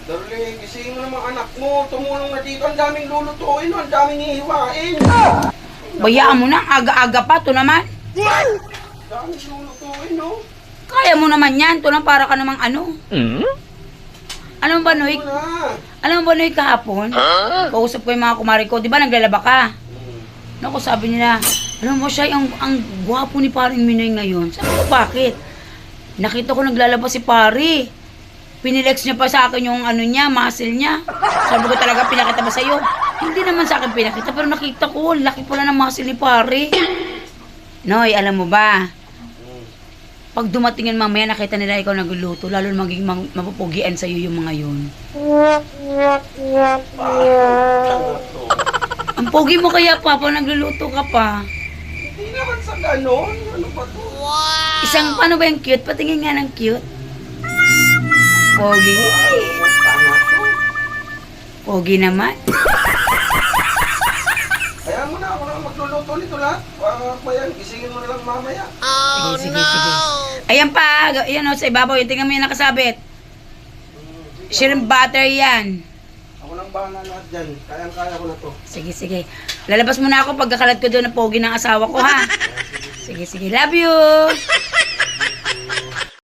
Darling, gisingin mo naman anak mo. Tumulong na dito. Ang daming lulutuin. Ang daming hihiwain. Bayaan mo na, aga-aga pa, to naman. Ang daming lulutuin, no? Kaya mo naman yan, to lang para ka namang ano. Alam mo ba, Noy? Ano na? Alam mo ba, Noy, kahapon? Kausap ko yung mga kumari ko, di ba naglalaba ka? Naku, sabi nila, alam mo siya, ang gwapo ni paring Minoy ngayon. Sabi ko, bakit? Nakita ko naglalaba si pari. Pinilex niya pa sa akin yung ano niya, muscle niya. Sabi ko talaga, pinakita ba sa'yo? Hindi naman sa akin pinakita, pero nakita ko, laki pala ng muscle ni pari. Noy, alam mo ba? Pag dumating yun mamaya, nakita nila ikaw nagluluto, lalo maging mapupugian sa'yo yung mga yun. Ang pogi mo kaya, Papa, nagluluto ka pa. Hindi naman sa ganon. Ano ba to? Wow! Isang, paano ba yung cute? Patingin nga ng cute. Pogi. Tanga to. Pogi naman. Kaya mo na ako na magluluto nito lahat. Pa yan, gisingin mo na lang mamaya. Sige. Ayan pa, ayan o, sa ibabaw, yung tingnan mo yung nakasabit. Shrimp butter yan. Ako nang bahala lahat dyan. Kayang-kaya ko na to. Sige. Lalabas muna ako pagkakalat ko doon ng pogi ng asawa ko, ha? Sige. Love you!